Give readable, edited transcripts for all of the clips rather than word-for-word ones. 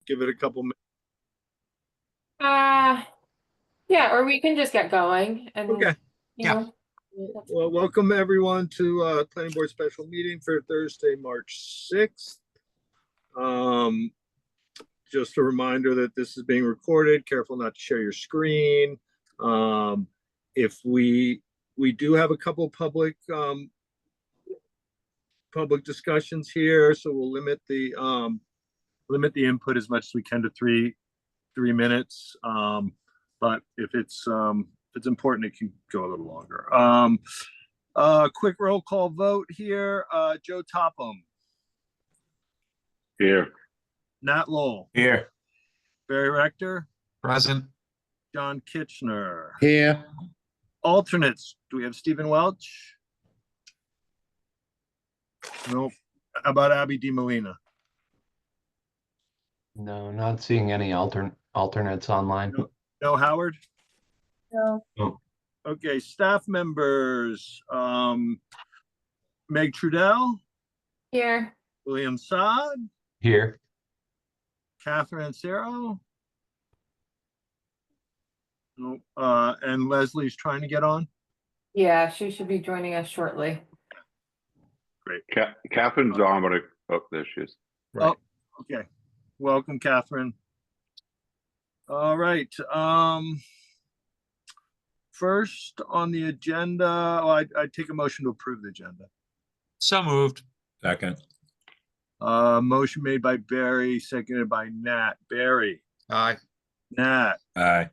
give it a couple minutes. Yeah, or we can just get going and, Okay. you know. that's Well, welcome everyone to planning board special meeting for Thursday, March 6th. Just a reminder that this is being recorded. Careful not to share your screen. If we do have a couple public discussions here, so we'll limit the input as much as we can to three minutes. But if it's important, it can go a little longer. Quick roll call vote here. Joe Topham. Here. Nat Lowell. Here. Barry Rector. Present. John Kitchener. Here. Alternates. Do we have Stephen Welch? Nope. How about Abby DiMolina? No, not seeing any alternates online. No Howard? No. Oh. Okay, staff members. Meg Trudell, Here. William Saad, Here. Catherine Ancero. Nope. And Leslie's trying to get on. Yeah, she should be joining us shortly. Great. Catherine's on, but there she is. Right. Oh, okay. Welcome, Catherine. All right. First on the agenda, I'd take a motion to approve the agenda. So moved. Second. Motion made by Barry, seconded by Nat. Barry, Aye. Nat, Aye.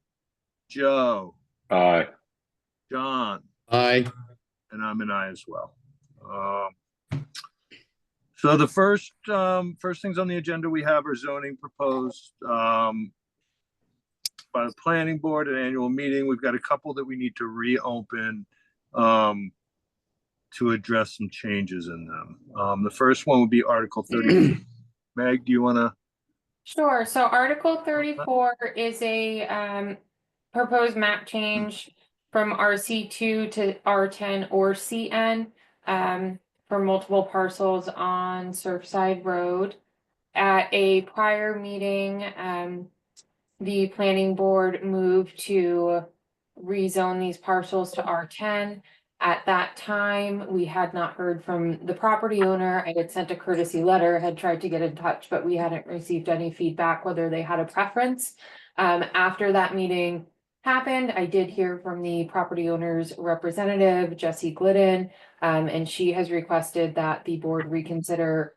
Joe, Aye. John, Aye. and I'm an aye as well. So the first things on the agenda we have are zoning proposed by the planning board at annual meeting. We've got a couple that we need to reopen to address some changes in them. The first one would be Article 30. Meg, do you want to? Sure. So Article 34 is a proposed map change from RC2 to R10 or CN for multiple parcels on Surfside Road. At a prior meeting, the planning board moved to rezone these parcels to R10. At that time, we had not heard from the property owner. I had sent a courtesy letter, had tried to get in touch, but we hadn't received any feedback whether they had a preference. After that meeting happened, I did hear from the property owner's representative, Jessie Glidden, and she has requested that the board reconsider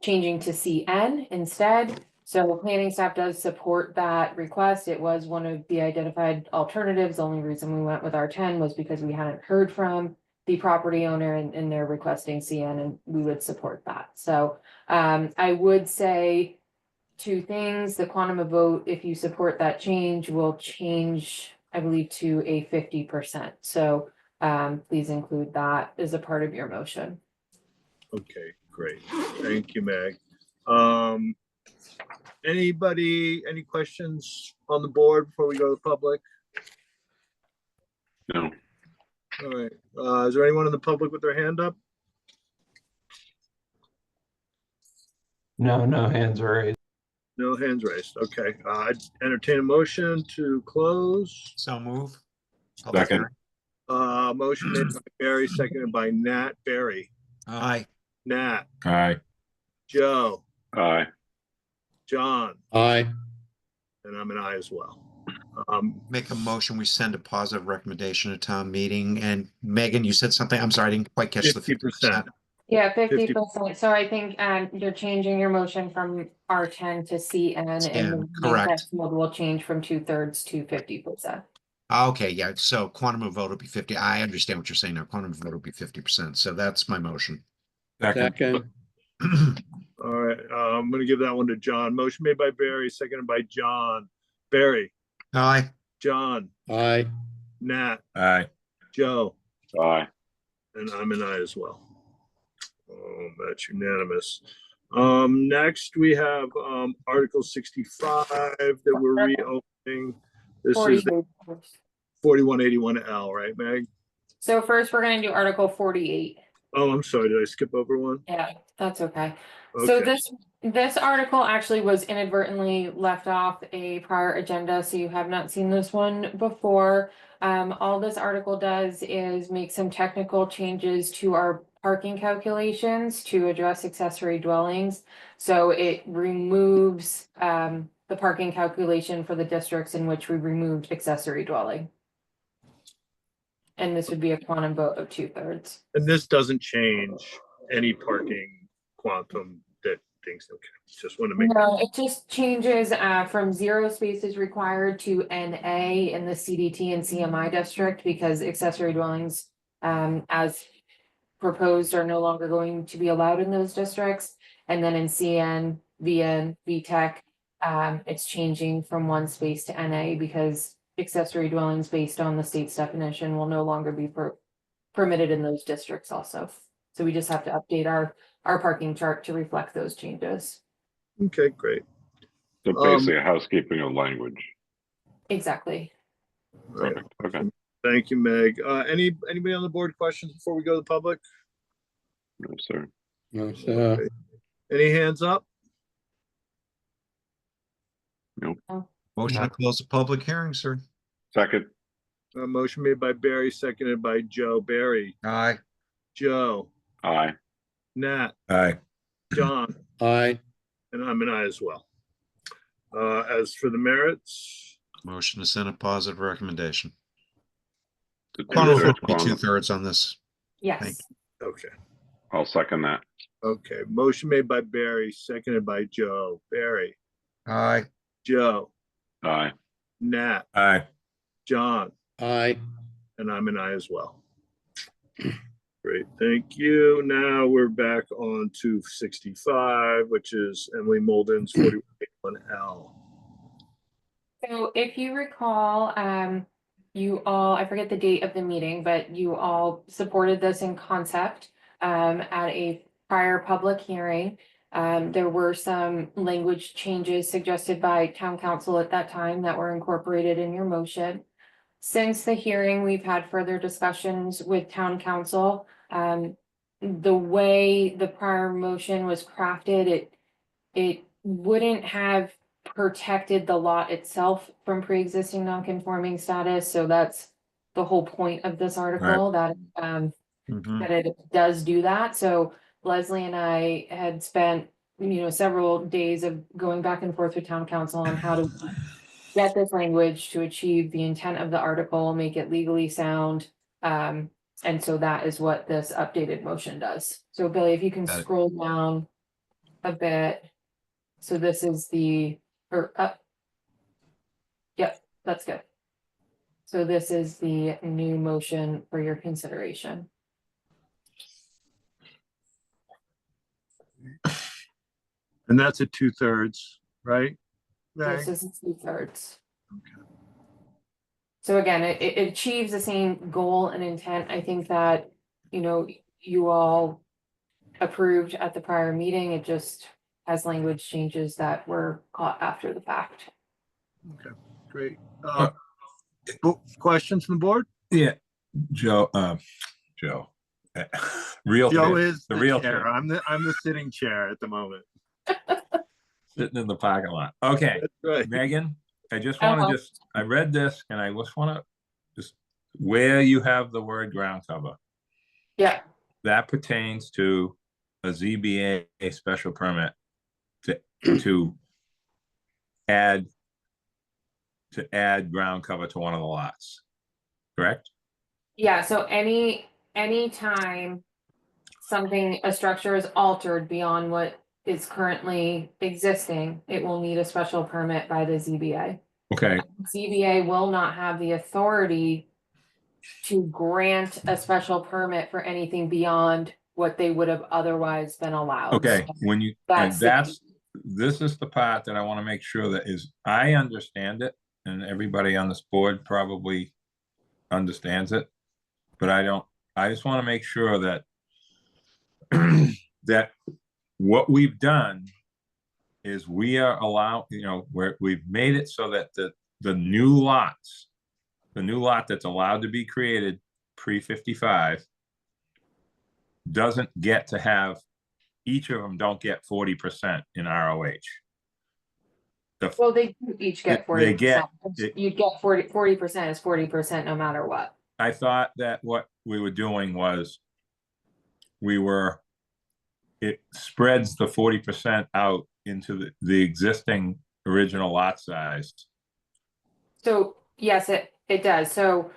changing to CN instead. So planning staff does support that request. It was one of the identified alternatives. The only reason we went with R10 was because we hadn't heard from the property owner and they're requesting CN, and we would support that. So I would say two things. The quantum of vote, if you support that change, will change, I believe, to a 50%. So please include that as a part of your motion. Okay, great. Thank you, Meg. Any questions on the board before we go to the public? No. All right. Is there anyone in the public with their hand up? No hands are raised. No hands raised. Okay. I'd entertain a motion to close. So move. Second. Motion made by Barry, seconded by Nat. Barry, Aye. Nat, Aye. Joe, Aye. John, Aye. and I'm an aye as well. Make a motion. We send a positive recommendation to town meeting. And Megan, you said something. I'm sorry, I didn't quite catch the 50%. Yeah, 50%. So I think you're changing your motion from R10 to CN, and the correct. text mode will change from 2/3 to 50%. Okay, yeah. So quantum of vote will be 50. I understand what you're saying now. Quantum of vote will be 50%. So that's my motion. Second. All right. I'm going to give that one to John. Motion made by Barry, seconded by John. Barry, Aye. John, Aye. Nat, Aye. Joe, Aye. and I'm an aye as well. That's unanimous. Next we have Article 65 that we're reopening. This is the 4181L, right, Meg? So first we're going to do Article 48. Oh, I'm sorry. Did I skip over one? Yeah, that's okay. So Okay. this This article actually was inadvertently left off a prior agenda, so you have not seen this one before. All this article does is make some technical changes to our parking calculations to address accessory dwellings. So it removes the parking calculation for the districts in which we removed accessory dwelling. And this would be a quantum vote of 2/3. And this doesn't change any parking quantum that things, okay, just want to make, No, it just changes from 0 spaces required to NA in the CDT and CMI district because accessory dwellings as proposed are no longer going to be allowed in those districts. And then in CN, VN, VTech, it's changing from 1 space to NA because accessory dwellings based on the state's definition will no longer be permitted in those districts also. So we just have to update our parking chart to reflect those changes. okay, great. So basically a housekeeping of language. Exactly. Right. Perfect. Okay. Thank you, Meg. Anybody on the board questions before we go to the public? No, sir. No, sir. Any hands up? Motion to close the public hearing, sir. Second. Motion made by Barry, seconded by Joe. Barry, Aye. Joe, Aye. Nat, Aye. John, Aye. and I'm an aye as well. As for the merits, Motion to send a positive recommendation. The Quantum two-thirds vote be quantum. 2/3 on this. Thank Yes. okay. I'll second that. Okay, motion made by Barry, seconded by Joe. Barry, Aye. Joe, Aye. Nat, Aye. John, Aye. and I'm an aye as well. Great, thank you. Now we're back on to 65, which is Emily Molden's 41L. So if you recall, you all, I forget the date of the meeting, but you all supported this in concept at a prior public hearing. There were some language changes suggested by town council at that time that were incorporated in your motion. Since the hearing, we've had further discussions with town council. The way the prior motion was crafted, it wouldn't have protected the lot itself from pre-existing non-conforming status, so that's the whole point of this article, that Mhm. that it does do that. So Leslie and I had spent, several days of going back and forth with town council on how to get this language to achieve the intent of the article, make it legally sound. And so that is what this updated motion does. So Billy, if you can Got it. scroll down a bit. So this is or up. Yep, that's good. So this is the new motion for your consideration. And that's at 2/3, right? This is 2/3. So again, it achieves the same goal and intent. I think that, you all approved at the prior meeting. It just has language changes that were caught after the fact. Great. Questions from the board? Yeah, Joe, real Joe chair, is the the real chair. chair, I'm the sitting chair at the moment. sitting in the parking lot. Okay, That's right. Megan, I just want Uh-huh. to I read this and I just want to where you have the word ground cover, Yeah, that pertains to a ZBA special permit to add ground cover to one of the lots, correct? yeah. So anytime a structure is altered beyond what is currently existing, it will need a special permit by the ZBA. Okay, ZBA will not have the authority to grant a special permit for anything beyond what they would have otherwise been allowed. okay, So when you, That's the- this is the part that I want to make sure that is, I understand it, and everybody on this board probably understands it, but I don't, I just want to make sure that that what we've done is we are allowed, we've made it so that the new lot that's allowed to be created pre-55 doesn't get to have each of them don't get 40% in ROH. Well, they do each get They get- 40%. You'd get 40% is 40% no matter what. I thought that what we were doing was it spreads the 40% out into the existing original lot size. So yes, it does. So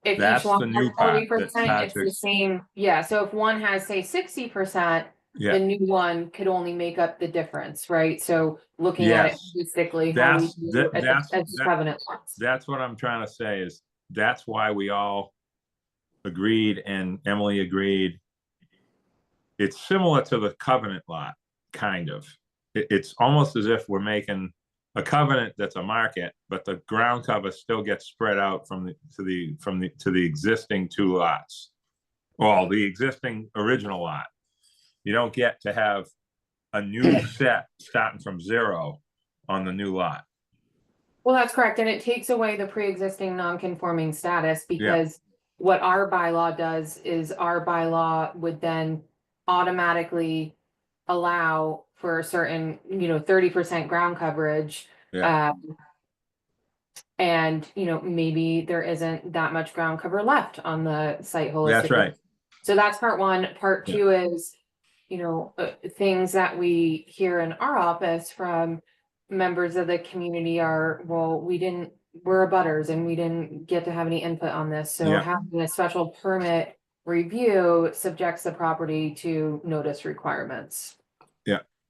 if That's each one the has new part that 40%, it's the Patrick- same. Yeah, so if one has, say, 60%, the Yeah, new one could only make up the difference, right? So looking at it Yes. holistically, how we That's- do that- at that's- the that- covenant lots. that's what I'm trying to say is that's why we all agreed and Emily agreed. It's similar to the covenant lot, kind of. It's almost as if we're making a covenant that's a market, but the ground cover still gets spread out to the existing two lots. Well, the existing original lot. You don't get to have a new set starting from 0 on the new lot. Well, that's correct, and it takes away the pre-existing non-conforming status because what our bylaw does is our bylaw would then automatically allow for a certain, 30% ground coverage. Yeah. And, maybe there isn't that much ground cover left on the site holistically. That's right. So that's part one. Part two is, things that we hear in our office from members of the community are, well, we're abutters and we didn't get to have any input on this. So Yeah. having a special permit review subjects the property to notice requirements.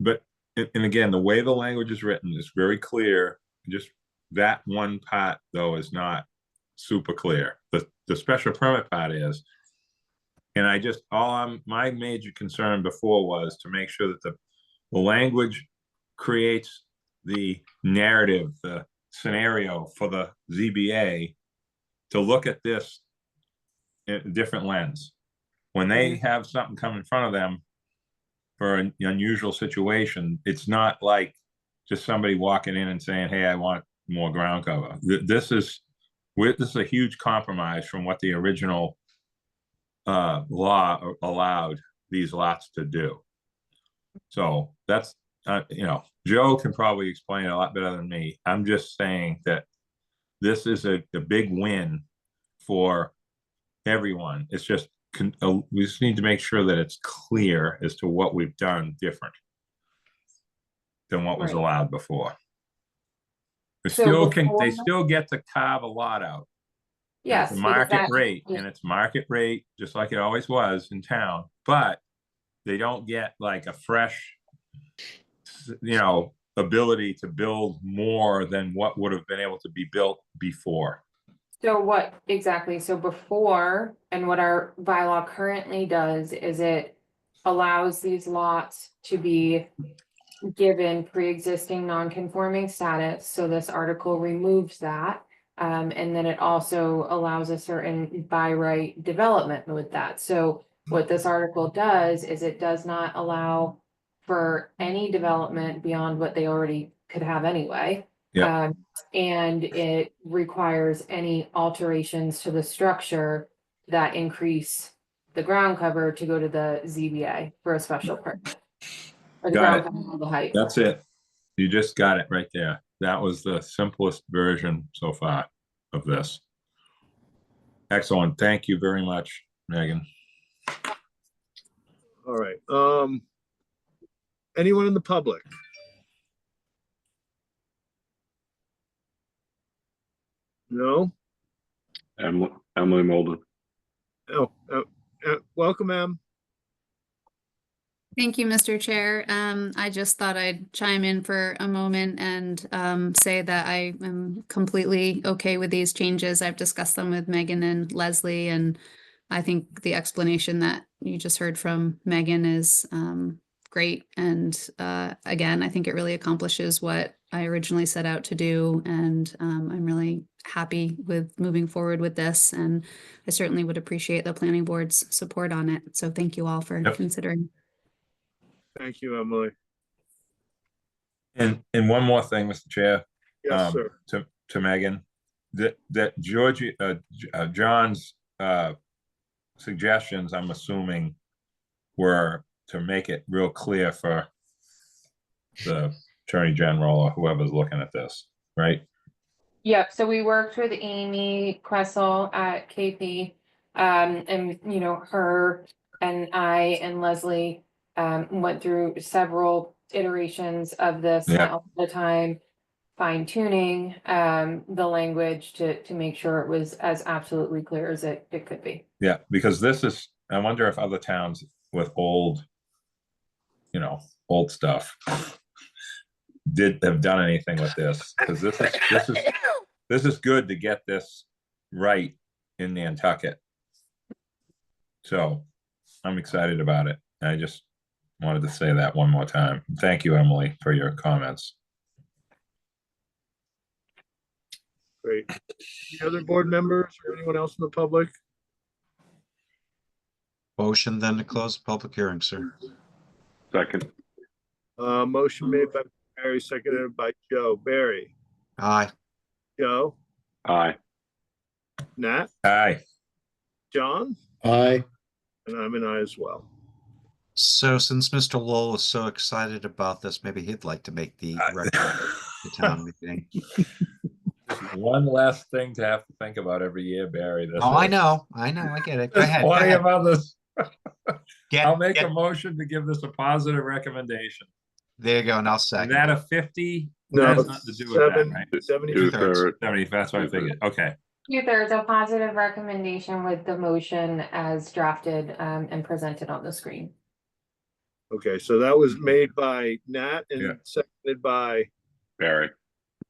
But, and again, the way the language is written is very clear. Just that one part, though, is not super clear. The special permit part is. And my major concern before was to make sure that the language creates the narrative, the scenario for the ZBA to look at this in a different lens. When they have something come in front of them for an unusual situation, it's not like just somebody walking in and saying, hey, I want more ground cover. This is a huge compromise from what the original law allowed these lots to do. So that's, Joe can probably explain it a lot better than me. I'm just saying that this is a big win for everyone. It's just, we just need to make sure that it's clear as to what we've done different than what was Right. allowed before. They So still get to carve a lot out. Yes. It's a because market that- rate, and it's market rate, just like it always was in town, but they don't get like a fresh, ability to build more than what would have been able to be built before. So what exactly? So before, and what our bylaw currently does is it allows these lots to be given pre-existing non-conforming status. So this article removes that. And then it also allows a certain by right development with that. So what this article does is it does not allow for any development beyond what they already could have anyway. Yeah. And it requires any alterations to the structure that increase the ground cover to go to the ZBA for a special permit. Or the Got ground it. cover or the height. That's it. You just got it right there. That was the simplest version so far of this. Excellent. Thank you very much, Megan. All right. Anyone in the public? No? Emily Molden. Oh, welcome, Em. Thank you, Mr. Chair. I just thought I'd chime in for a moment and say that I am completely okay with these changes. I've discussed them with Megan and Leslie, and I think the explanation that you just heard from Megan is great. And again, I think it really accomplishes what I originally set out to do. And I'm really happy with moving forward with this. And I certainly would appreciate the planning board's support on it. So thank you all for Yep. considering. Thank you, Emily. And one more thing, Mr. Chair. Yes, sir. To Megan, that John's suggestions, I'm assuming, were to make it real clear for the Attorney General or whoever's looking at this, right? Yep, so we worked with Amy Kressel at KP. And you know, her and I and Leslie went through several iterations of this, Yeah. spent a lot of time fine tuning the language to make sure it was as absolutely clear as it could be. Yeah, because this is, I wonder if other towns with old, old stuff have done anything with this, because this is good to get this right in Nantucket. So I'm excited about it. I just wanted to say that one more time. Thank you, Emily, for your comments. Great. Any other board members or anyone else in the public? Motion then to close the public hearing, sir. Second. Motion made by Barry, seconded by Joe. Barry, Aye. Joe, Aye. Nat, Aye. John, Aye. and I'm an aye as well. So since Mr. Lowell is so excited about this, maybe he'd like to make the the town meeting. One less thing to have to think about every year, Barry. This Oh, I is. know, I get it. Go There's ahead. Go plenty ahead. of others. Get- I'll make get- a motion to give this a positive recommendation. There you go, and I'll Is second. that it. a 50? No, That has nothing to do with that, seven, right? 70. 2/3. 70, that's what I figured. Okay, 2/3 a positive recommendation with the motion as drafted and presented on the screen. Okay, so that was made by Nat Yeah. and seconded by, Barry.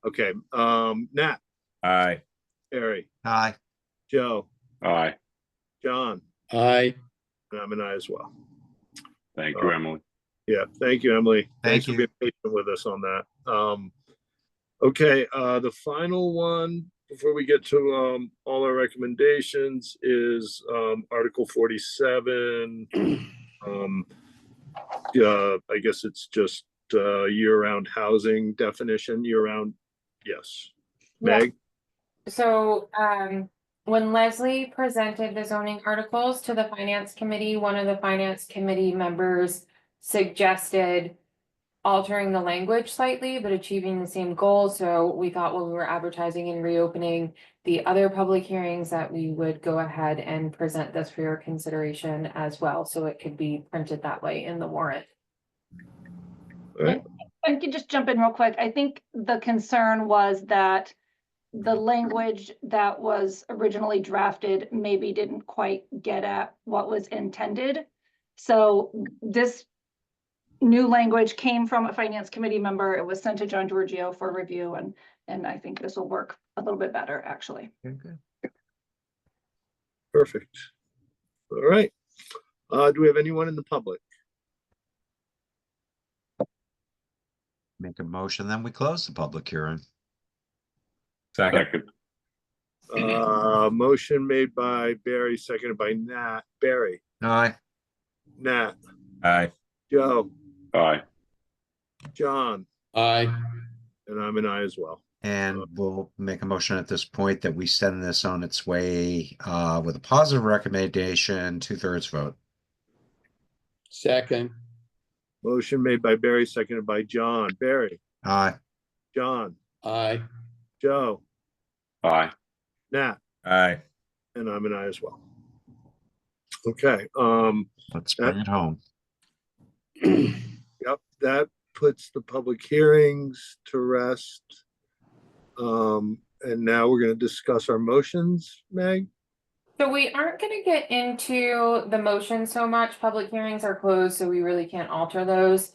okay, Nat, aye. Barry, Aye. Joe, Aye. John, Aye. and I'm an aye as well. Thank you, Emily. Yeah, thank you, Emily. Thanks Thank for you. being patient with us on that. Okay, the final one, before we get to all our recommendations, is Article 47. I guess it's just year-round housing definition, year-round, yes. Yeah. Meg? So, when Leslie presented the zoning articles to the finance committee, one of the finance committee members suggested altering the language slightly, but achieving the same goal. So we thought when we were advertising and reopening the other public hearings that we would go ahead and present this for your consideration as well, so it could be printed that way in the warrant. All right. I can just jump in real quick. I think the concern was that the language that was originally drafted maybe didn't quite get at what was intended. So this new language came from a finance committee member. It was sent to John Giorgio for review, and I think this will work a little bit better, actually. Very good. Perfect. All right. Do we have anyone in the public? Make a motion, then we close the public hearing. Second, Second. Motion made by Barry, seconded by Nat. Barry, Aye. Nat, aye. Joe, Aye. John, Aye. and I'm an aye as well. And we'll make a motion at this point that we send this on its way with a positive recommendation, 2/3 vote. Second. Motion made by Barry, seconded by John. Barry, Aye. John, Aye. Joe, Aye. Nat, Aye. and I'm an aye as well. Okay, Let's bring it home. yep, that puts the public hearings to rest. And now we're gonna discuss our motions, Meg? So we aren't gonna get into the motion so much. Public hearings are closed, so we really can't alter those.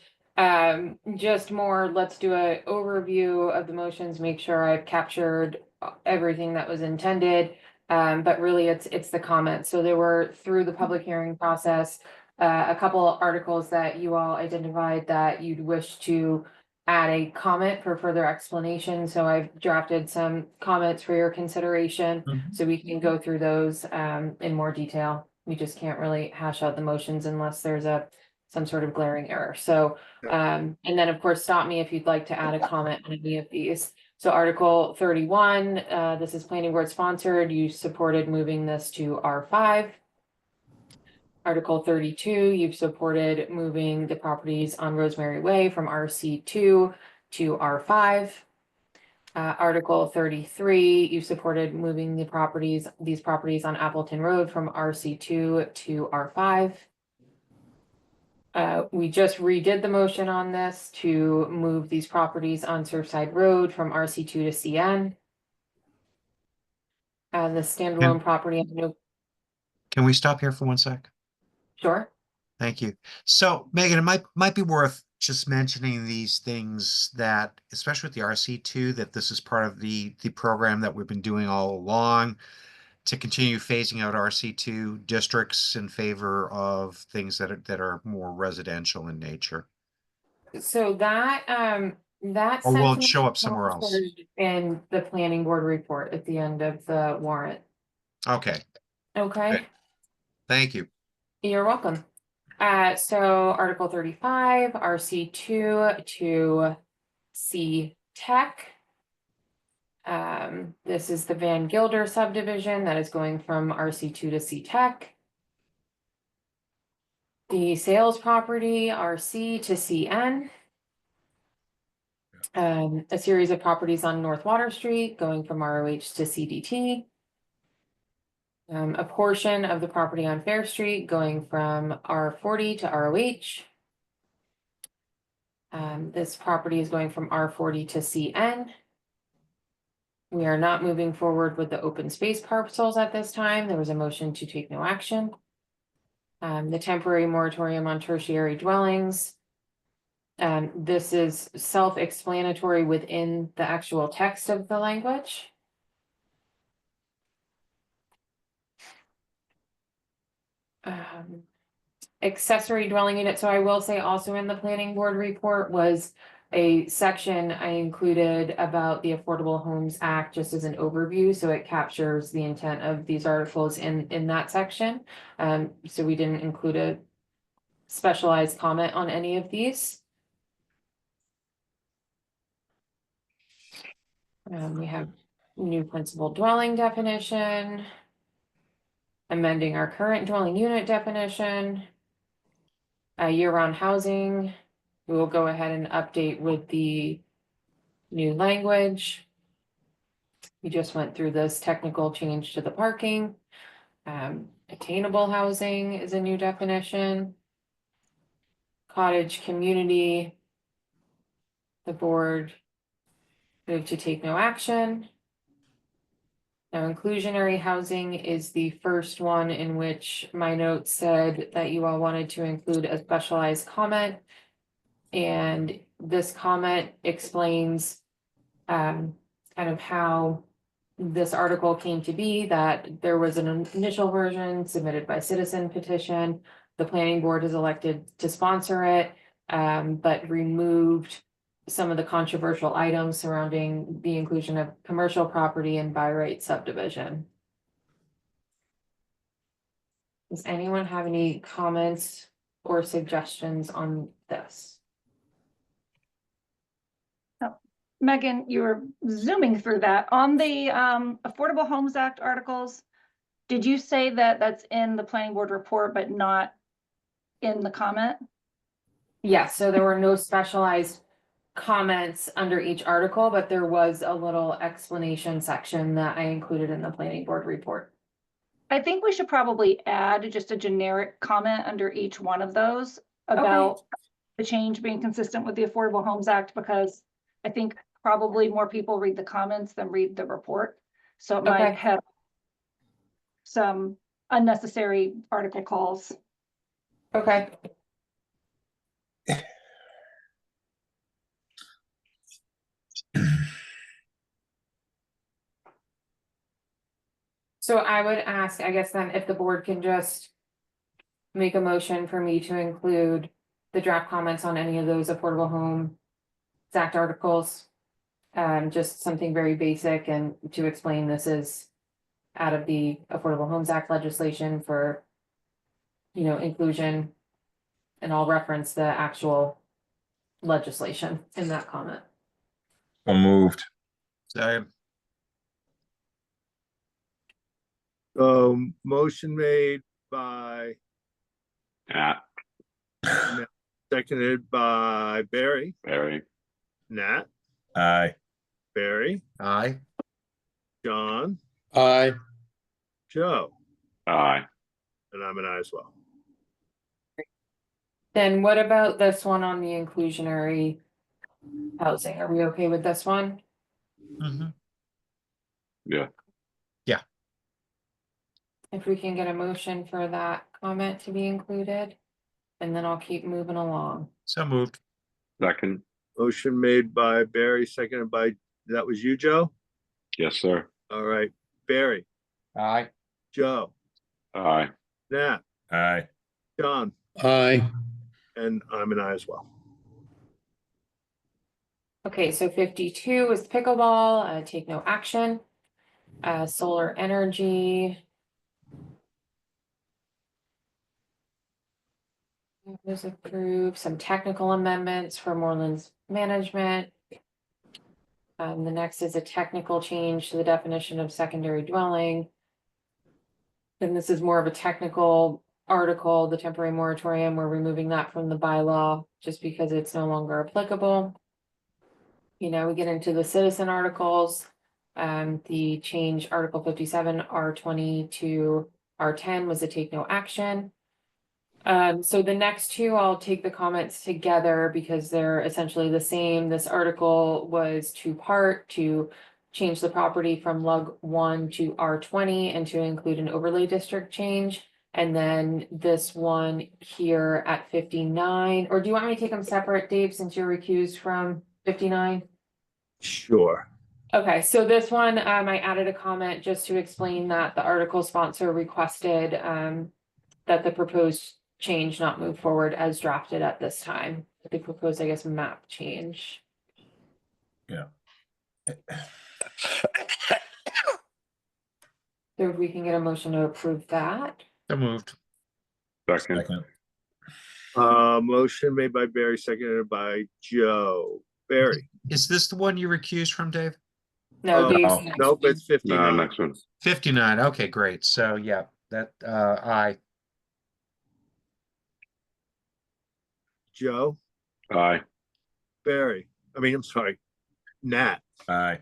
Just more, let's do a overview of the motions, make sure I've captured everything that was intended. But really it's the comments. So there were, through the public hearing process, a couple articles that you all identified that you'd wish to add a comment for further explanation. So I've drafted some comments for your consideration, so we can go through those in more detail. We just can't really hash out the motions unless there's some sort of glaring error. So, and then of course, stop me if you'd like to add a comment on any of these. So Article 31, this is planning board sponsored. You supported moving this to R5. Article 32, you've supported moving the properties on Rosemary Way from RC2 to R5. Article 33, you've supported moving these properties on Appleton Road from RC2 to R5. We just redid the motion on this to move these properties on Surfside Road from RC2 to CN. The standalone property, no, Can we stop here for 1 sec? sure. Thank you. So Megan, it might be worth just mentioning these things that, especially with the RC2, that this is part of the program that we've been doing all along to continue phasing out RC2 districts in favor of things that are more residential in nature. So that that Or will it sentiment show up somewhere else? captured in the planning board report at the end of the warrant. Okay, Okay, Good. Thank you. you're welcome. So Article 35, RC2 to C Tech. This is the Van Gilder subdivision that is going from RC2 to C Tech. The sales property, RC to CN. A series of properties on North Water Street going from ROH to CDT. A portion of the property on Fair Street going from R40 to ROH. This property is going from R40 to CN. We are not moving forward with the open space parcels at this time. There was a motion to take no action. The temporary moratorium on tertiary dwellings. This is self-explanatory within the actual text of the language. Accessory dwelling unit, so I will say also in the planning board report was a section I included about the Affordable Homes Act just as an overview, so it captures the intent of these articles in that section. So we didn't include a specialized comment on any of these. We have new principal dwelling definition, amending our current dwelling unit definition, year-round housing. We will go ahead and update with the new language. We just went through this technical change to the parking. Attainable housing is a new definition. Cottage community. The board moved to take no action. Now, inclusionary housing is the first one in which my notes said that you all wanted to include a specialized comment. And this comment explains kind of how this article came to be, that there was an initial version submitted by citizen petition. The planning board has elected to sponsor it, but removed some of the controversial items surrounding the inclusion of commercial property and by right subdivision. Does anyone have any comments or suggestions on this? Megan, you were zooming through that. On the Affordable Homes Act articles, did you say that that's in the planning board report, but not in the comment? Yes, so there were no specialized comments under each article, but there was a little explanation section that I included in the planning board report. I think we should probably add just a generic comment under each one of those about the change being consistent with the Affordable Homes Act, because I think probably more people read the comments than read the report. So it might have some unnecessary article calls. Okay. So I would ask, I guess then, if the board can just make a motion for me to include the draft comments on any of those Affordable Home Act articles. Just something very basic, and to explain this is out of the Affordable Homes Act legislation for, you know, inclusion. And I'll reference the actual legislation in that comment. So moved. So So motion made by Nat, Seconded by Barry. Barry, Nat, Aye. Barry, Aye. John, Aye. Joe, aye. and I'm an aye as well. Then what about this one on the inclusionary housing? Are we okay with this one? Mhm. If we can get a motion for that comment to be included, and then I'll keep moving along. So moved. Second, Motion made by Barry, seconded by, that was you, Joe? yes, sir. All right, Barry, Aye. Joe, Aye. Nat, Aye. John, Aye. and I'm an aye as well. Okay, so 52 is pickleball, take no action. Solar energy. Was approved, some technical amendments for Moreland's management. The next is a technical change to the definition of secondary dwelling. Then this is more of a technical article, the temporary moratorium, we're removing that from the bylaw just because it's no longer applicable. You know, we get into the citizen articles, the change Article 57, R20 to R10 was a take no action. So the next two, I'll take the comments together because they're essentially the same. This article was two-part to change the property from Lug 1 to R20 and to include an overlay district change. And then this one here at 59, or do you want me to take them separate, Dave, since you're recused from 59? Sure. Okay, so this one, I added a comment just to explain that the article sponsor requested that the proposed change not move forward as drafted at this time. The proposed, I guess, map change. Yeah. So if we can get a motion to approve that. So moved. Second, Second. Motion made by Barry, seconded by Joe. Barry. Is this the one you recused from, Dave? No, Dave's no. next. Nope, it's no, 59. next one. 59. Okay, great. So yeah, that aye. Joe, Aye. Barry, I'm sorry, Nat, Aye.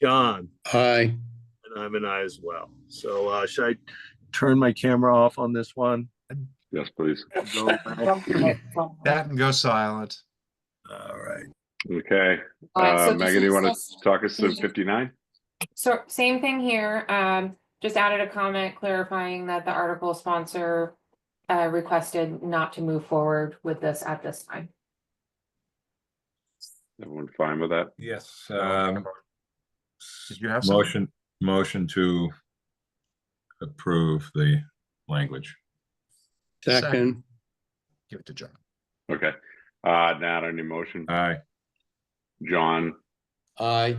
John, Aye. and I'm an aye as well. So should I turn my camera off on this one? Yes, please. Go back? That and go silent. All right. Okay, So Megan, do you want this to talk us through is- 59? So same thing here, just added a comment clarifying that the article sponsor requested not to move forward with this at this time. Everyone fine with that? Yes. Did you have something? Motion to approve the language. Second. Give it to John. Okay, Nat, any motion? Aye. John, Aye.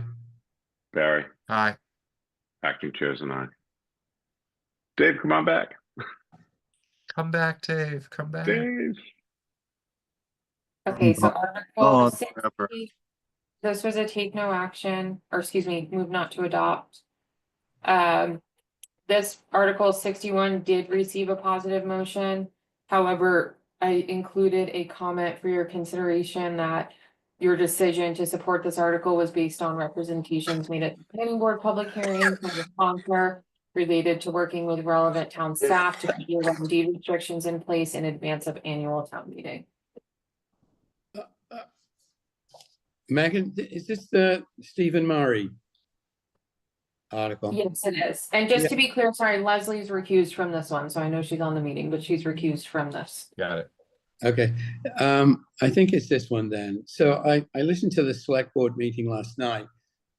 Barry, Aye. acting chairs and I. Dave, come on back. Come back, Dave. Come back. Dave. Okay, so Oh, Article whatever. 60, this was a take no action, or excuse me, move not to adopt. This Article 61 did receive a positive motion. However, I included a comment for your consideration that your decision to support this article was based on representations made at the planning board public hearing by the sponsor related to working with relevant town staff to put your deed restrictions in place in advance of annual town meeting. Megan, is this the Stephen Murray article? Yes, it is. And just to be clear, sorry, Leslie's recused from this one, so I know she's on the meeting, but she's recused from this. Got it. Okay, I think it's this one then. So I listened to the select board meeting last night,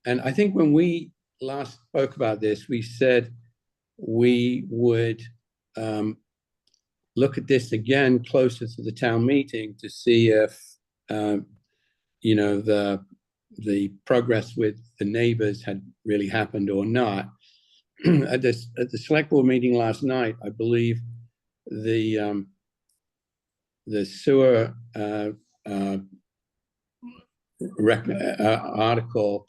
and I think when we last spoke about this, we said we would look at this again closer to the town meeting to see if you know, the progress with the neighbors had really happened or not. At the select board meeting last night, I believe the sewer article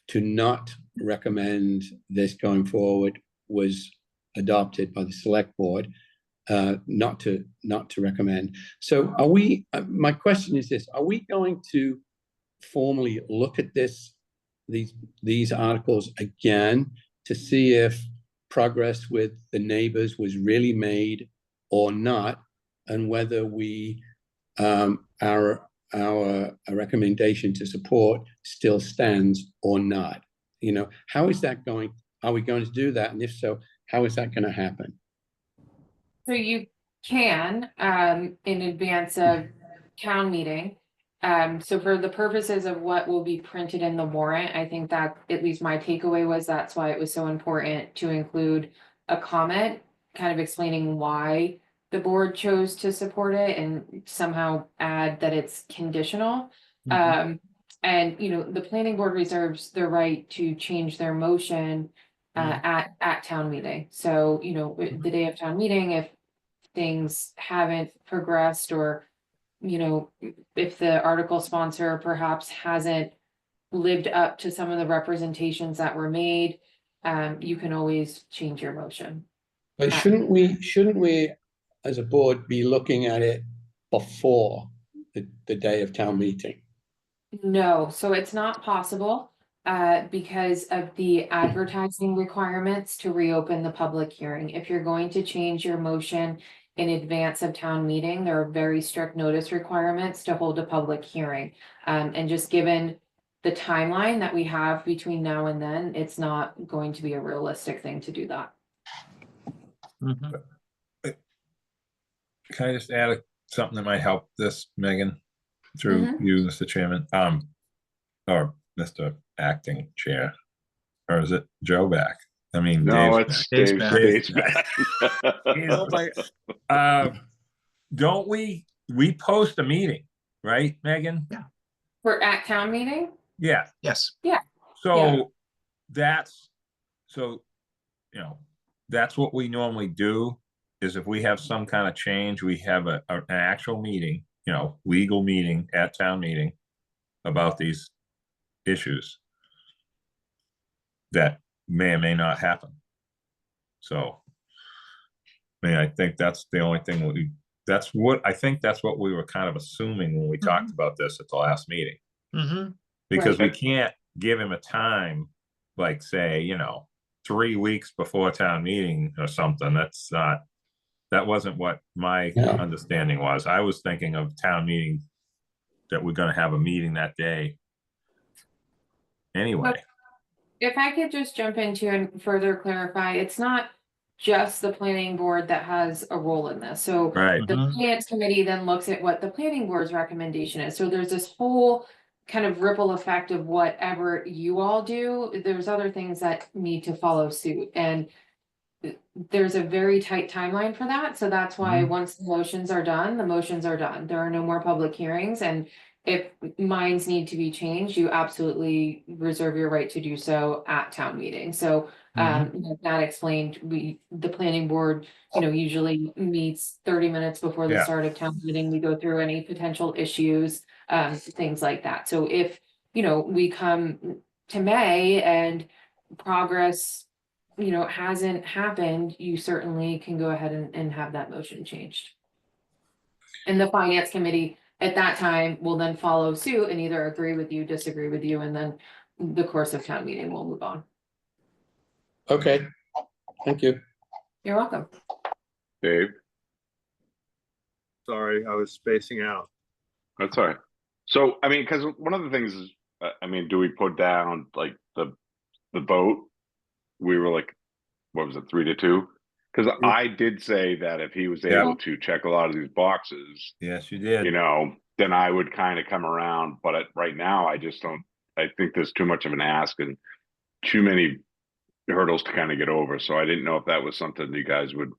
to not recommend this going forward was adopted by the select board. not to recommend. So are we, my question is this, are we going to formally look at these articles again to see if progress with the neighbors was really made or not, and whether our recommendation to support still stands or not? You know, how is that going? Are we going to do that? And if so, how is that going to happen? So you can, in advance of town meeting. So for the purposes of what will be printed in the warrant, I think that at least my takeaway was that's why it was so important to include a comment kind of explaining why the board chose to support it and somehow add that it's conditional. And, you know, the planning board reserves the right to change their motion at town meeting. So, you know, the day of town meeting, if things haven't progressed, or, you know, if the article sponsor perhaps hasn't lived up to some of the representations that were made, you can always change your motion. But shouldn't we as a board be looking at it before the day of town meeting? No, so it's not possible because of the advertising requirements to reopen the public hearing. If you're going to change your motion in advance of town meeting, there are very strict notice requirements to hold a public hearing. And just given the timeline that we have between now and then, it's not going to be a realistic thing to do that. Can I just add something that might help this, Megan, through you, Mr. Chairman, or Mr. Acting Chair, or is it Joe back? I mean, No, Dave's it's back. Dave's back. You know, don't we post a meeting, right, Megan? Yeah. We're at town meeting? Yeah. Yes. So that's, you know, that's what we normally do, is if we have some kind of change, we have an actual meeting, you know, legal meeting at town meeting about these issues that may or may not happen. So, I mean, I think that's the only thing I think that's what we were kind of assuming when we talked about this at the last meeting. Because we can't give him a time, like, say, you know, 3 weeks before town meeting or something. That wasn't what my understanding was. I was thinking of town meeting, that we're gonna have a meeting that day. Anyway. If I could just jump into and further clarify, it's not just the planning board that has a role in this. So Right. the finance committee then looks at what the planning board's recommendation is. So there's this whole kind of ripple effect of whatever you all do. There's other things that need to follow suit, and there's a very tight timeline for that. So that's why once the motions are done, the motions are done. There are no more public hearings. And if minds need to be changed, you absolutely reserve your right to do so at town meeting. So like Matt explained, the planning board, you know, usually meets 30 minutes before the start of town meeting. We go through any potential issues, things like that. So if, you know, we come to May and progress, you know, hasn't happened, you certainly can go ahead and have that motion changed. And the finance committee at that time will then follow suit and either agree with you, disagree with you, and then the course of town meeting will move on. Okay, thank you. You're welcome. Dave, Sorry, I was spacing out. that's all right. So, I mean, because one of the things is, I mean, do we put down like the vote? We were like, what was it, 3-2? Because I did say that if he was able to check a lot of these boxes, Yes, you did. you know, then I would kind of come around. But right now, I just don't. I think there's too much of an ask and too many hurdles to kind of get over. So I didn't know if that was something you guys would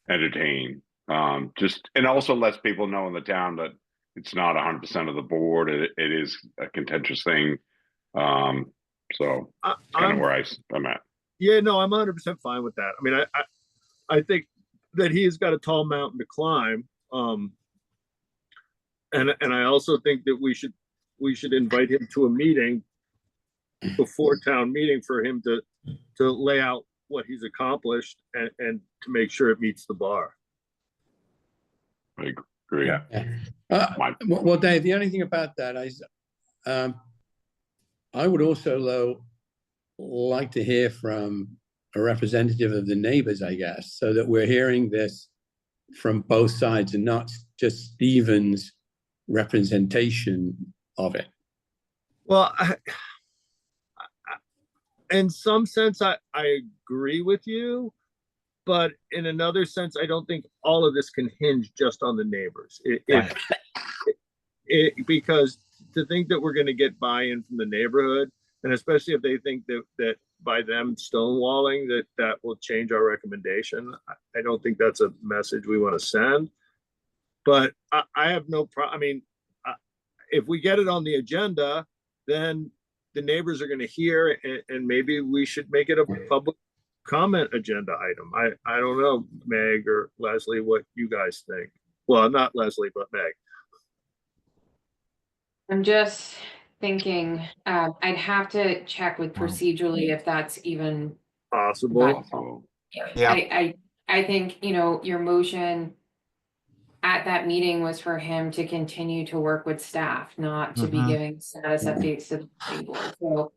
entertain. Just, and also lets people know in the town that it's not 100% of the board. It is a contentious thing. So kind of where I'm at. Yeah, no, I'm 100% fine with that. I mean, I think that he's got a tall mountain to climb. And I also think that we should invite him to a meeting before town meeting for him to lay out what he's accomplished and to make sure it meets the bar. I agree. Yeah. Well, Dave, the only thing about that is, I would also like to hear from a representative of the neighbors, I guess, so that we're hearing this from both sides and not just Stephen's representation of it. Well, in some sense, I agree with you, but in another sense, I don't think all of this can hinge just on the neighbors. Because to think that we're going to get buy-in from the neighborhood, and especially if they think that by them stonewalling that will change our recommendation, I don't think that's a message we want to send. But I have no problem. I mean, if we get it on the agenda, then the neighbors are going to hear, and maybe we should make it a public comment agenda item. I don't know, Meg or Leslie, what you guys think. Well, not Leslie, but Meg. I'm just thinking, I'd have to check with procedurally if that's even Possible. So, Yeah. I think, your motion at that meeting was for him to continue to work with staff, not to be Mhm. giving status updates to the planning board. So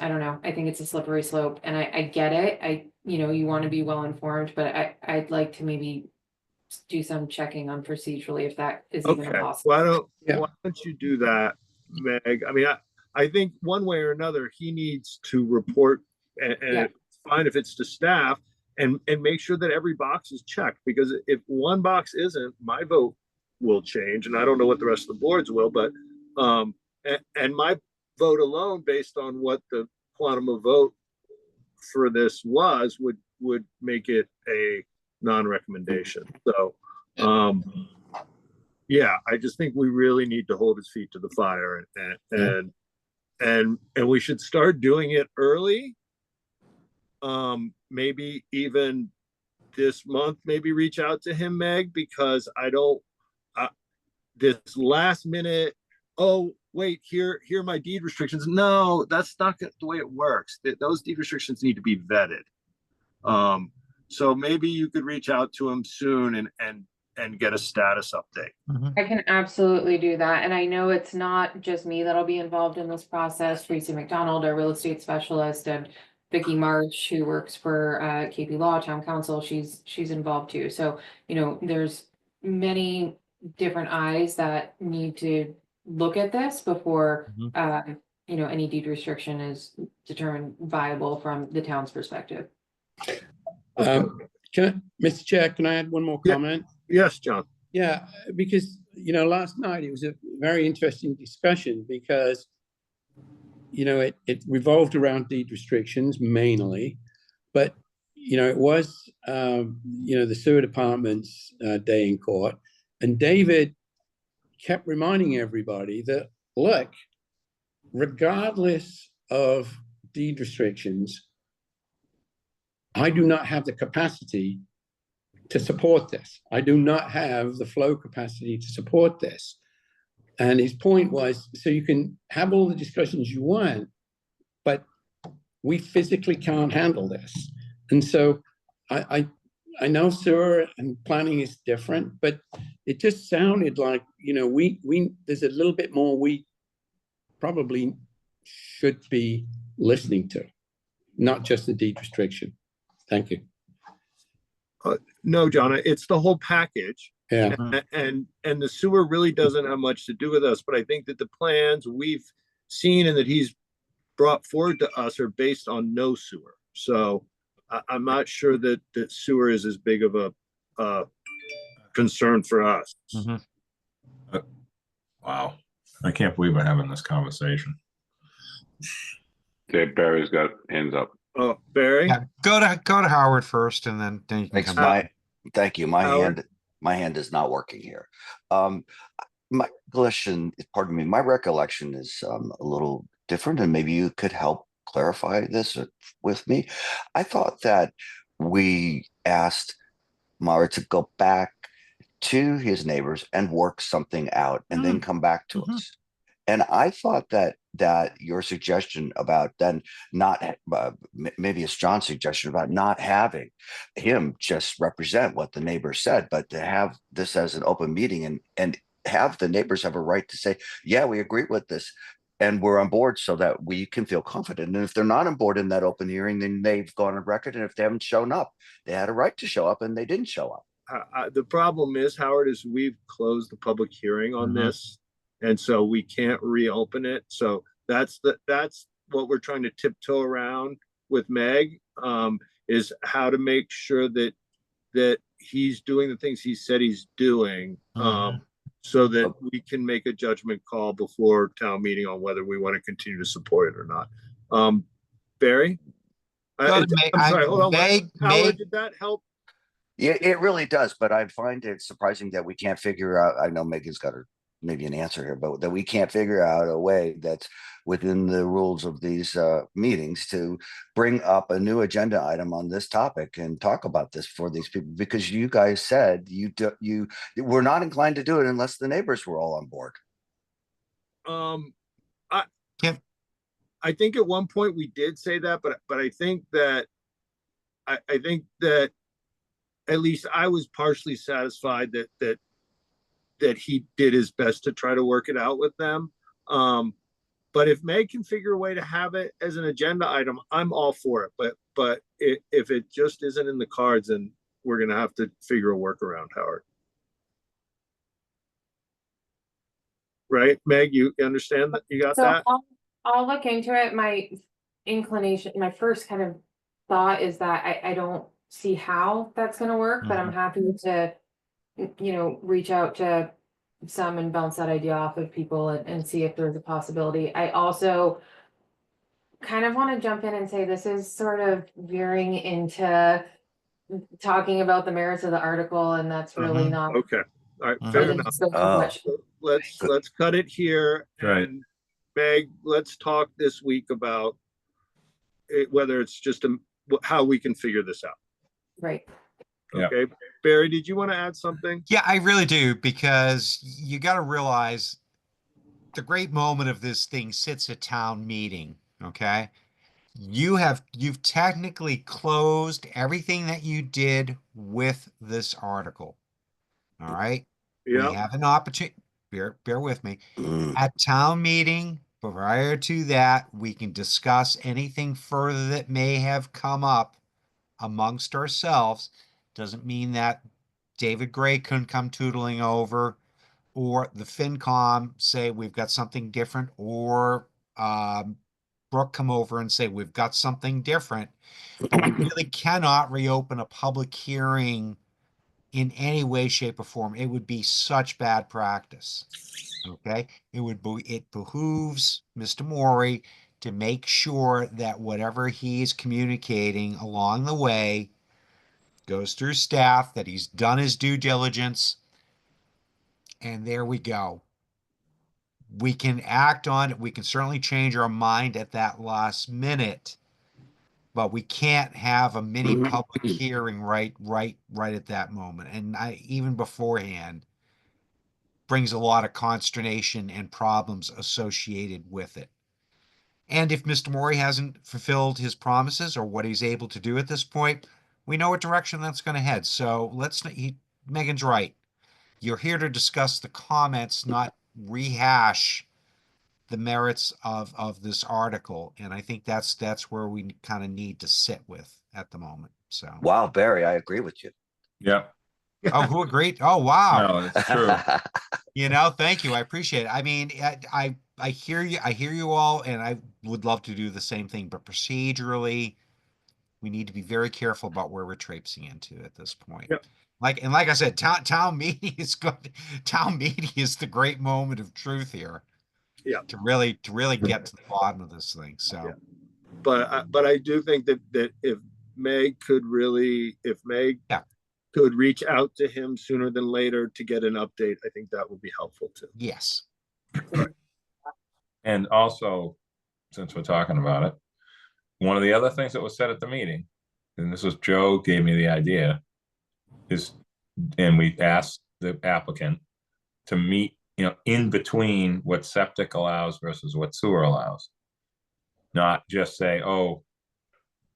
I don't know. I think it's a slippery slope, and I get it. You want to be well informed, but I'd like to maybe do some checking on procedurally if that is even Okay, possible. why don't you do that, Meg? I mean, I think one way or another, he needs to report, and Yeah. it's fine if it's to staff, and make sure that every box is checked, because if one box isn't, my vote will change, and I don't know what the rest of the boards will, but, and my vote alone, based on what the quantum of vote for this was, would make it a non-recommendation. So, yeah, I just think we really need to hold his feet to the fire, and we should start doing it early. Maybe even this month, maybe reach out to him, Meg, because I don't, this last minute, oh, wait, here are my deed restrictions. No, that's not the way it works. Those deed restrictions need to be vetted. So maybe you could reach out to him soon and get a status update. I can absolutely do that. And I know it's not just me that'll be involved in this process. Tracy McDonald, our real estate specialist, and Vicky March, who works for KP Law Town Council, she's involved too. So, there's many different eyes that need to look at this before any deed restriction is determined viable from the town's perspective. Mr. Chair, can I add one more comment? Yes, John. Yeah, because, last night it was a very interesting discussion because, it revolved around deed restrictions mainly, but, it was, the sewer department's day in court. And David kept reminding everybody that, look, regardless of deed restrictions, I do not have the capacity to support this. I do not have the flow capacity to support this. And his point was, so you can have all the discussions you want, but we physically can't handle this. And so I know sewer and planning is different, but it just sounded like, there's a little bit more we probably should be listening to, not just the deed restriction. Thank you. No, John, it's the whole package. Yeah. And the sewer really doesn't have much to do with us, but I think that the plans we've seen and that he's brought forward to us are based on no sewer. So I'm not sure that sewer is as big of a concern for us. Wow. I can't believe we're having this conversation. Dave Barry's got hands up. Oh, Barry? Yeah, go to Howard first, and then you can Thanks, come back. thank you. Howard? My hand is not working here. My recollection is a little different, and maybe you could help clarify this with me. I thought that we asked Mara to go back to his neighbors and work something out and then come back to us. And I thought that your suggestion about then not, maybe it's John's suggestion about not having him just represent what the neighbor said, but to have this as an open meeting and have the neighbors have a right to say, yeah, we agree with this and we're on board so that we can feel confident. And if they're not on board in that open hearing, then they've gone on record. And if they haven't shown up, they had a right to show up and they didn't show up. The problem is, Howard, is we've closed the public hearing on this, and so we can't reopen it. So that's what we're trying to tiptoe around with Meg, is how to make sure that he's doing the things he said he's doing, so that we can make a judgment call before town meeting on whether we want to continue to support it or not. Barry? I'm sorry, hold on. Howard, did that help? Yeah, it really does, but I find it surprising that we can't figure out, I know Megan's got maybe an answer here, but that we can't figure out a way that's within the rules of these meetings to bring up a new agenda item on this topic and talk about this for these people, because you guys said you were not inclined to do it unless the neighbors were all on board. I think at one point we did say that, but I think that I think that at least I was partially satisfied that he did his best to try to work it out with them. But if Meg can figure a way to have it as an agenda item, I'm all for it. But if it just isn't in the cards, then we're gonna have to figure a workaround, Howard. Right, Meg, you understand that? You got that? I'll look into it. My inclination, my first kind of thought is that I don't see how that's gonna work, but I'm happy to, reach out to some and bounce that idea off of people and see if there's a possibility. I also kind of want to jump in and say this is sort of veering into talking about the merits of the article, and that's really not Okay, all right, fair enough. Let's cut it here. Right. And Meg, let's talk this week about it, whether it's just how we can figure this out. right. Yeah. Okay, Barry, did you want to add something? Yeah, I really do, because you got to realize the great moment of this thing sits at town meeting. Okay. You've technically closed everything that you did with this article. All right. Yeah. We have an opportunity. Bear with me. Mm. At town meeting, prior to that, we can discuss anything further that may have come up amongst ourselves. Doesn't mean that David Gray couldn't come tootling over, or the FinCom say we've got something different, or Brooke come over and say we've got something different. But we really cannot reopen a public hearing in any way, shape, or form. It would be such bad practice. Okay, it behooves Mr. Morey to make sure that whatever he is communicating along the way goes through staff, that he's done his due diligence, and there we go. We can act on it. We can certainly change our mind at that last minute, but we can't have a mini public hearing right at that moment. And even beforehand brings a lot of consternation and problems associated with it. And if Mr. Morey hasn't fulfilled his promises or what he's able to do at this point, we know what direction that's going to head. So Megan's right. You're here to discuss the comments, not rehash the merits of this article. And I think that's where we kind of need to sit with at the moment. So Wow, Barry, I agree with you. Yeah. Oh, who agreed? Oh, wow. No, it's true. Thank you. I appreciate it. I mean, I hear you. I hear you all, and I would love to do the same thing, but procedurally, we need to be very careful about where we're traipsing into at this point. Yep. Like I said, town meeting is good. Town meeting is the great moment of truth here. Yeah. To really get to the bottom of this thing. So, Yeah. But I do think that if Meg could could reach out to him sooner than later to get an update, I think that would be helpful too. yes. And also, since we're talking about it, one of the other things that was said at the meeting, and this was Joe gave me the idea, and we asked the applicant to meet in between what septic allows versus what sewer allows. Not just say, oh,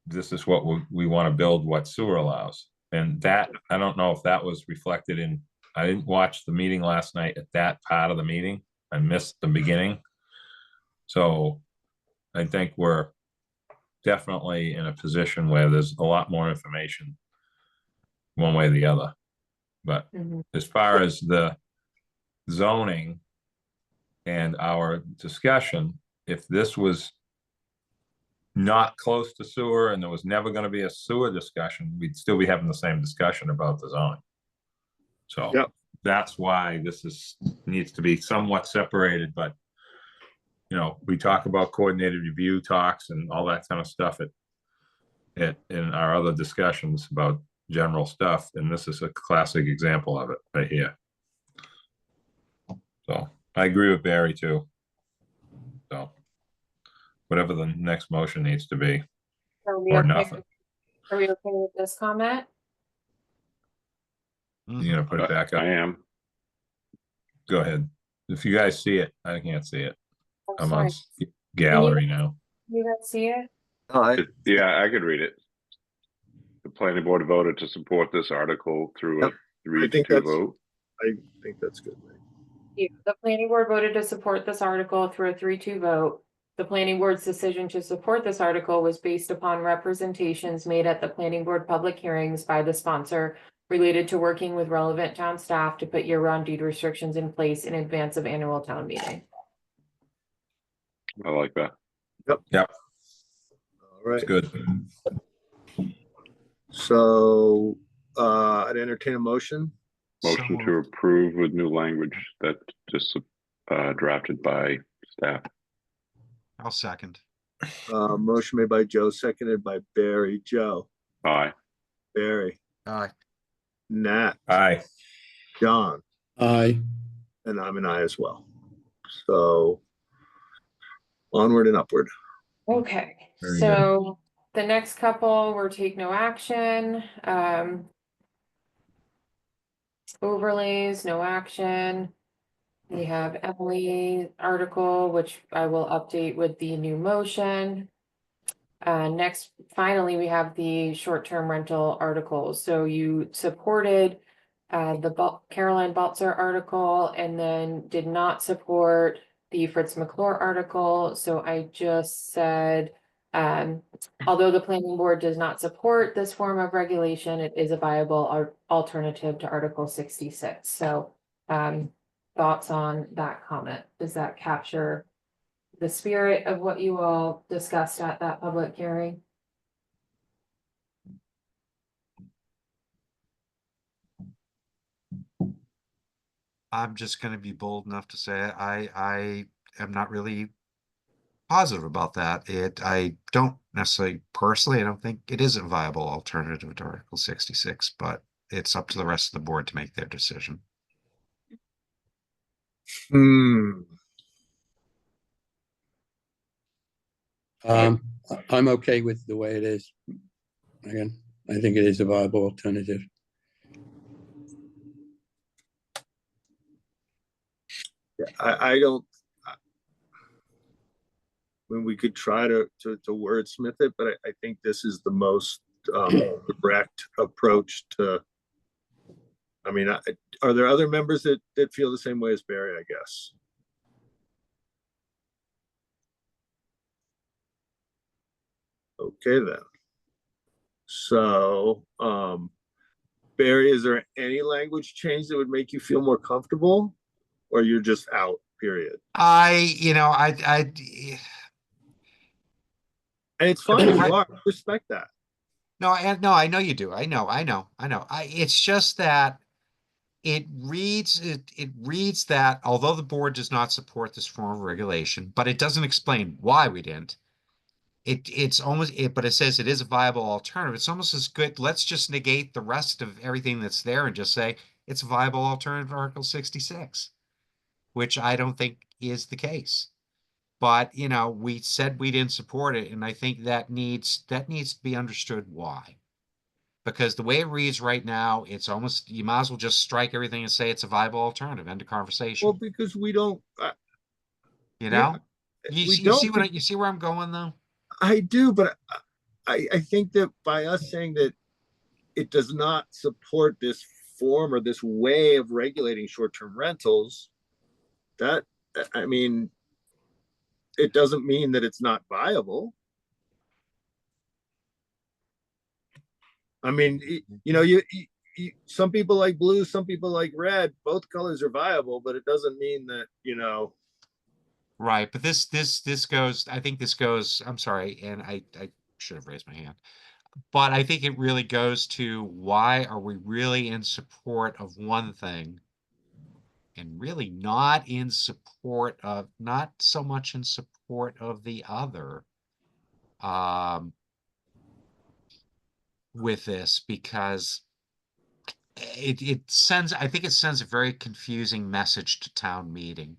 this is what we want to build, what sewer allows. And that, I don't know if that was reflected in, I didn't watch the meeting last night at that part of the meeting. I missed the beginning. So I think we're definitely in a position where there's a lot more information one way or the other. But as far as the zoning and our discussion, if this was not close to sewer and there was never going to be a sewer discussion, we'd still be having the same discussion about the zoning. So Yep. that's why this needs to be somewhat separated, but we talk about coordinated review talks and all that kind of stuff in our other discussions about general stuff, and this is a classic example of it right here. So I agree with Barry too. So whatever the next motion needs to be, or nothing. Are we okay with this comment? You gonna put it back up? I am. Go ahead. If you guys see it, I can't see it. Oh, I'm on sorry. gallery now. You guys see it? Yeah, I could read it. The planning board voted to support this article through a Yep. 3-2 vote. I think that's good. Yeah, the planning board voted to support this article through a 3-2 vote. The planning board's decision to support this article was based upon representations made at the planning board public hearings by the sponsor related to working with relevant town staff to put year-round deed restrictions in place in advance of annual town meeting. I like that. Yep, All right. it's good. So I'd entertain a motion. Motion to approve with new language that just drafted by staff. I'll second. Motion made by Joe, seconded by Barry. Joe, Aye. Barry, Aye. Nat, Aye. John, Aye. and I'm an aye as well. So onward and upward. Okay, Very so the next couple were take no action. Overlays, no action. We have Emily article, which I will update with the new motion. Next, finally, we have the short-term rental articles. So you supported the Caroline Baltzer article and then did not support the Fritz McClure article. So I just said, although the planning board does not support this form of regulation, it is a viable alternative to Article 66. So thoughts on that comment? Does that capture the spirit of what you all discussed at that public hearing? I'm just going to be bold enough to say I am not really positive about that. I don't necessarily personally, I don't think it is a viable alternative to Article 66, but it's up to the rest of the board to make their decision. I'm okay with the way it is. Again, I think it is a viable alternative. Yeah, I don't. When we could try to wordsmith it, but I think this is the most direct approach to. I mean, are there other members that feel the same way as Barry? I guess. Okay, then. So, Barry, is there any language change that would make you feel more comfortable, or you're just out, period? I And it's fine if you are. I respect that. No, I know you do. I know. It's just that it reads that although the board does not support this form of regulation, but it doesn't explain why we didn't. It's almost but it says it is a viable alternative. It's almost as good. Let's just negate the rest of everything that's there and just say it's a viable alternative to Article 66, which I don't think is the case. But we said we didn't support it, and I think that needs to be understood why. Because the way it reads right now, it's almost, you might as well just strike everything and say it's a viable alternative, end of Well, conversation, because we don't, you yeah, know? You we see, you see don't, you see where I'm going though? I do, but I think that by us saying that it does not support this form or this way of regulating short-term rentals, that, I mean, it doesn't mean that it's not viable. I mean, you know, some people like blue, some people like red. Both colors are viable, but it doesn't mean that, you know. Right, but this goes, I think this goes, I'm sorry, and I should have raised my hand. But I think it really goes to why are we really in support of one thing and really not in support of, not so much in support of the other. With this, because it sends, I think it sends a very confusing message to town meeting.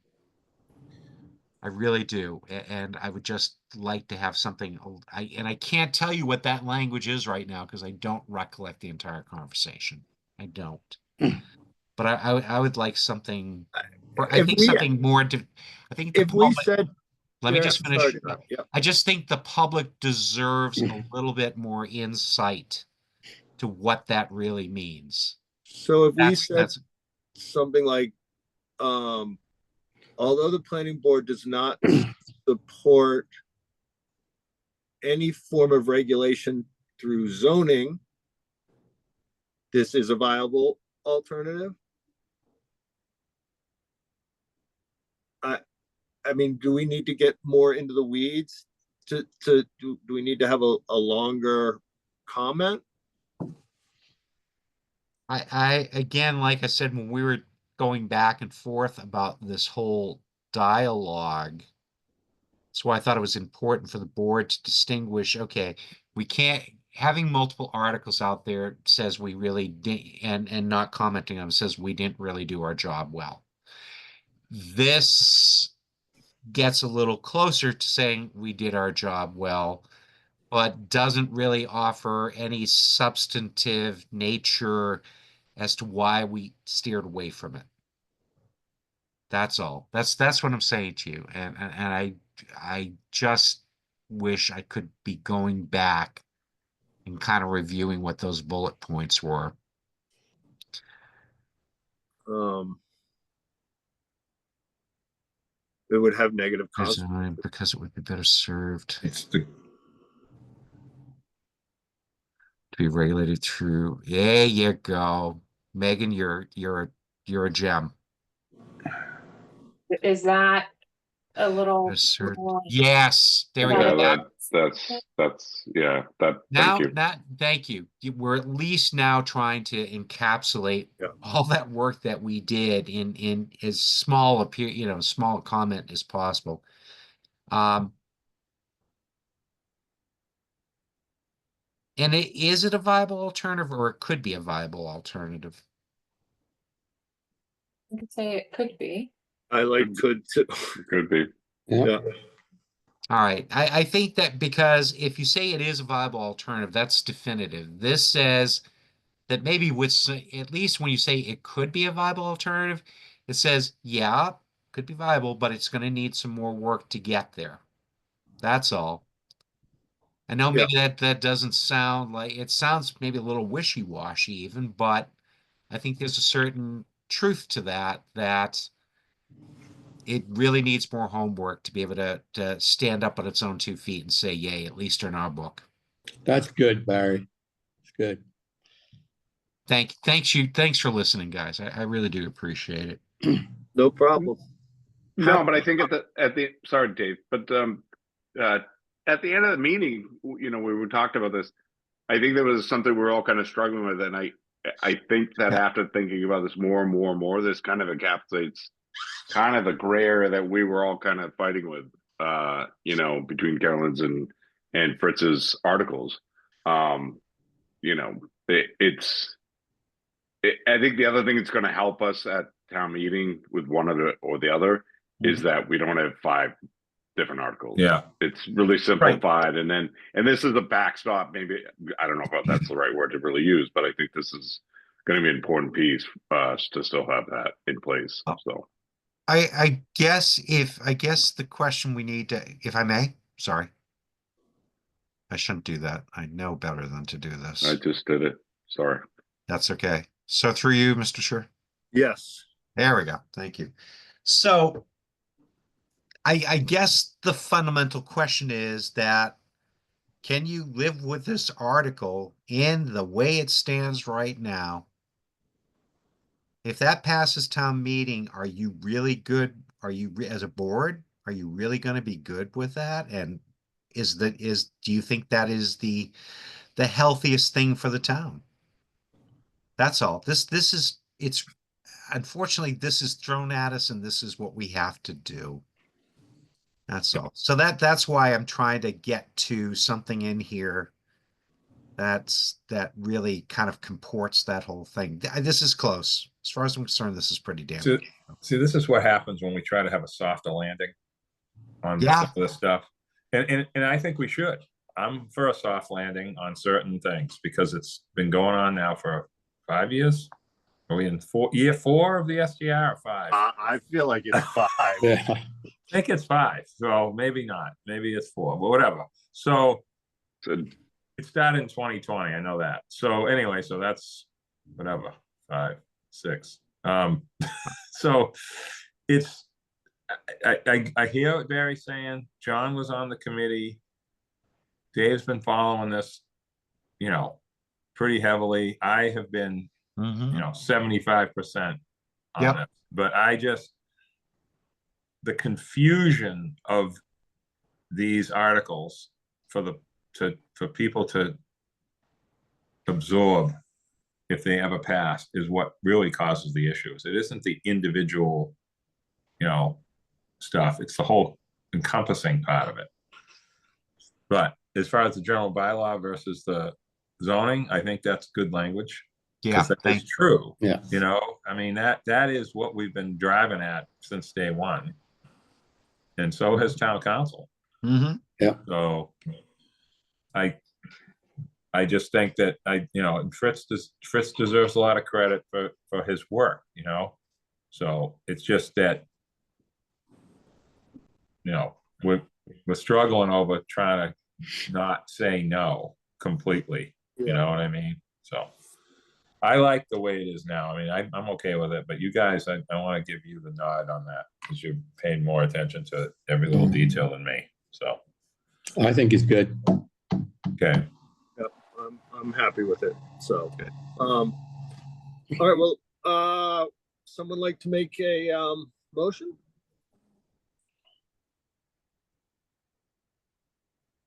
I really do. And I would just like to have something, I can't tell you what that language is right now because I don't recollect the entire conversation. I don't. But I would like something, or I If think we, something more to, I think the if we public, said, let me yeah, just finish. sorry, yeah. I just think the public deserves a little bit more insight to what that really means. So if we That's said something like, although the planning board does not support any form of regulation through zoning, this is a viable alternative. I mean, do we need to get more into the weeds do we need to have a longer comment? I again, like I said, when we were going back and forth about this whole dialogue, that's why I thought it was important for the board to distinguish, okay, we can't, having multiple articles out there says we really did, and not commenting on them says we didn't really do our job well. This gets a little closer to saying we did our job well, but doesn't really offer any substantive nature as to why we steered away from it. That's all. That's what I'm saying to you. And I just wish I could be going back and kind of reviewing what those bullet points were. It would have negative Design, consequences. because it would be better served It's the, to be regulated through. There you go. Megan, you're a gem. Is that a little Assert- more? Yes, there we Yeah, go. that's, yeah, that, Now, thank you. thank you. We're at least now trying to encapsulate Yeah. all that work that we did in as small a period, small comment as possible. And is it a viable alternative, or it could be a viable alternative? I could say it could be. I like could too. Could be. Yeah. All right. I think that because if you say it is a viable alternative, that's definitive. This says that maybe at least when you say it could be a viable alternative, it says, yeah, could be viable, but it's going to need some more work to get there. That's all. I know maybe that doesn't sound like, it sounds maybe a little wishy-washy even, but I think there's a certain truth to that it really needs more homework to be able to stand up on its own 2 feet and say, yay, at least in our book. That's good, Barry. It's good. Thanks for listening, guys. I really do appreciate it. No problem. No, but I think sorry, Dave, but at the end of the meeting, we talked about this. I think there was something we're all kind of struggling with, and I think that after thinking about this more and more and more, this kind of encapsulates kind of the gray area that we were all kind of fighting with, between Carolyn's and Fritz's articles. I think the other thing that's going to help us at town meeting with one or the other is that we don't have 5 different articles. Yeah. It's really simplified, and this is a backstop. Maybe I don't know if that's the right word to really use, but I think this is going to be an important piece to still have that in place. So I guess the question we need to, if I may, sorry. I shouldn't do that. I know better than to do this. I just did it. Sorry. That's okay. So through you, Mr. Sure. Yes. There we go. Thank you. So I guess the fundamental question is that can you live with this article in the way it stands right now? If that passes town meeting, are you really good? Are you as a board, are you really going to be good with that? And do you think that is the healthiest thing for the town? That's all. It's unfortunately this is thrown at us and this is what we have to do. That's all. So that's why I'm trying to get to something in here that really kind of comports that whole thing. This is close. As far as I'm concerned, this is pretty damn good. See, this is what happens when we try to have a softer landing on Yeah. some of this stuff. And I think we should. I'm for a soft landing on certain things because it's been going on now for 5 years. Are we in year 4 of the STR or 5? I feel like it's 5. Yeah. I think it's 5, so maybe not. Maybe it's 4, but whatever. So it started in 2020. I know that. So anyway, so that's whatever, 5, 6. So it's I hear what Barry's saying. John was on the committee. Dave's been following this, pretty heavily. I have been, 75% on Yep. it. But the confusion of these articles for people to absorb if they ever pass is what really causes the issues. It isn't the individual, stuff. It's the whole encompassing part of it. But as far as the general bylaw versus the zoning, I think that's good language. Yeah, That's true. Yeah. I mean, that is what we've been driving at since day one. And so has town council. So I just think that Fritz deserves a lot of credit for his work, so it's just that, we're struggling over trying to not say no completely, you know what I mean? So I like the way it is now. I mean, I'm okay with it, but you guys, I want to give you the nod on that because you're paying more attention to every little detail than me. So I think it's good. okay. Yep, I'm happy with it. So, all right. Well, someone like to make a motion?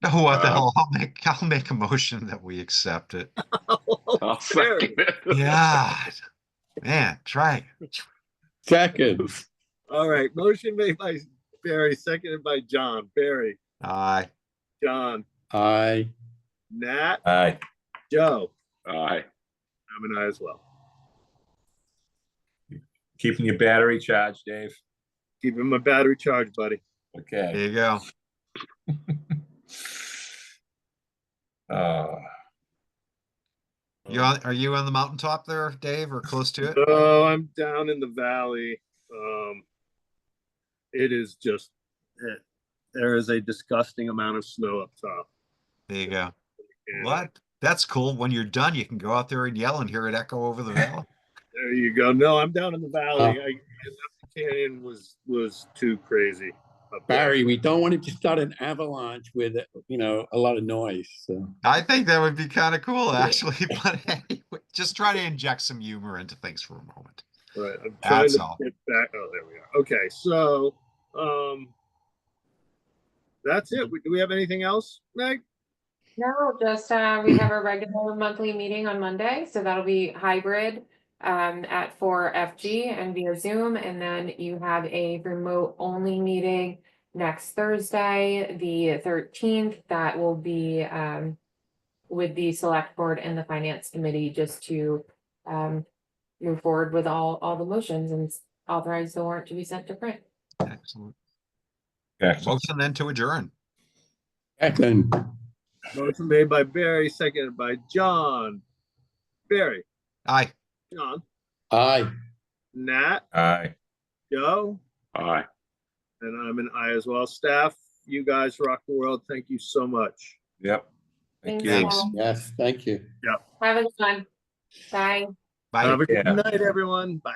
Oh, what the hell? I'll make a motion that we accept it. I'll second it. Yeah, man, try. Second. All right. Motion made by Barry, seconded by John. Barry, Aye. John, Aye. Nat, Aye. Joe. Aye. I'm an aye as well. Keeping your battery charged, Dave. Keeping my battery charged, buddy. Okay. There you go. Are you on the mountaintop there, Dave, or close to it? Oh, I'm down in the valley. It is just, there is a disgusting amount of snow up top. There you go. And What? That's cool. When you're done, you can go out there and yell and hear it echo over the valley. There you go. No, I'm down in the valley. The canyon was too crazy. up there. Barry, we don't want him to start an avalanche with, a lot of noise. So I think that would be kind of cool, actually. But anyway, just try to inject some humor into things for a moment. Right. I'm trying That's to all. get back. Oh, there we are. Okay. So, that's it. Do we have anything else, Meg? No, just we have a regular monthly meeting on Monday, so that'll be hybrid at 4FG and via Zoom, and then you have a remote only meeting next Thursday, the 13th. That will be with the select board and the finance committee, just to move forward with all the motions and authorize the warrant to be sent to print. Excellent. Excellent. Motion then to adjourn. Second, Motion made by Barry, seconded by John. Barry, Aye. John, aye. Nat, Aye. Joe, Aye. and I'm an I as well. Staff, you guys rock the world. Thank you so much. Yep. Thank Thanks, you. Thanks. all. Yes, thank you. Have a good one. Bye. Bye. Have a good care. night, everyone. Bye.